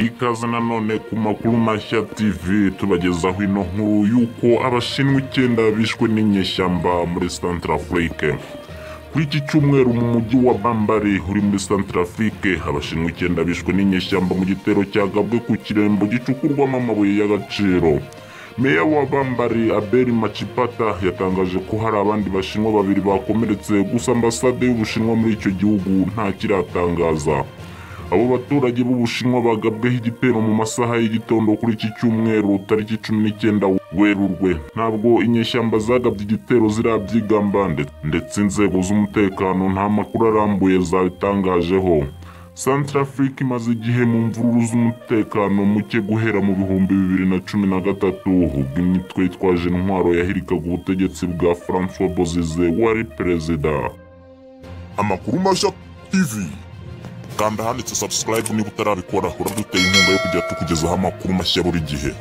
Ikaze nanone ku makuru mashya TV tubagezaho ino nkuru yuko abashinwa 9 bishwe n'inyeshyamba muri Centrafrique. Kuri iki cyumweru mu mujyi wa Bambari uri muri Centrafrique, abashinwa 9 bishwe n'inyeshyamba mu gitero cyagabwe ku kirembo gicukurwamo amabuye y'agaciro. Meya wa Bambari Abel Machipata yatangaje ko hari abandi bashinwa 2 bakomeretse, gusa ambasade y'Ubushinwa muri icyo gihugu nta kiratangaza. Abo baturage b'Ubushinwa bagabweho igitero mu masaha y'igitondo kuri iki cyumweru tariki 19 Werurwe. Ntabwo inyeshyamba zagabye igitero zirabyigamba, ndetse inzego z'umutekano nta makuru arambuye zabitangajeho. Centrafrique imaze igihe mu mvururu z'umutekano muke guhera mu 2013 ubwo imitwe yitwaje intwaro yahirikaga ubutegetsi bwa François Bozize wari perezida. Amakuru mashya TV. Kanda handitse subscribe niba utarabikora, uraduteye inkunga yo kujya tukugezaho amakuru mashya buri gihe.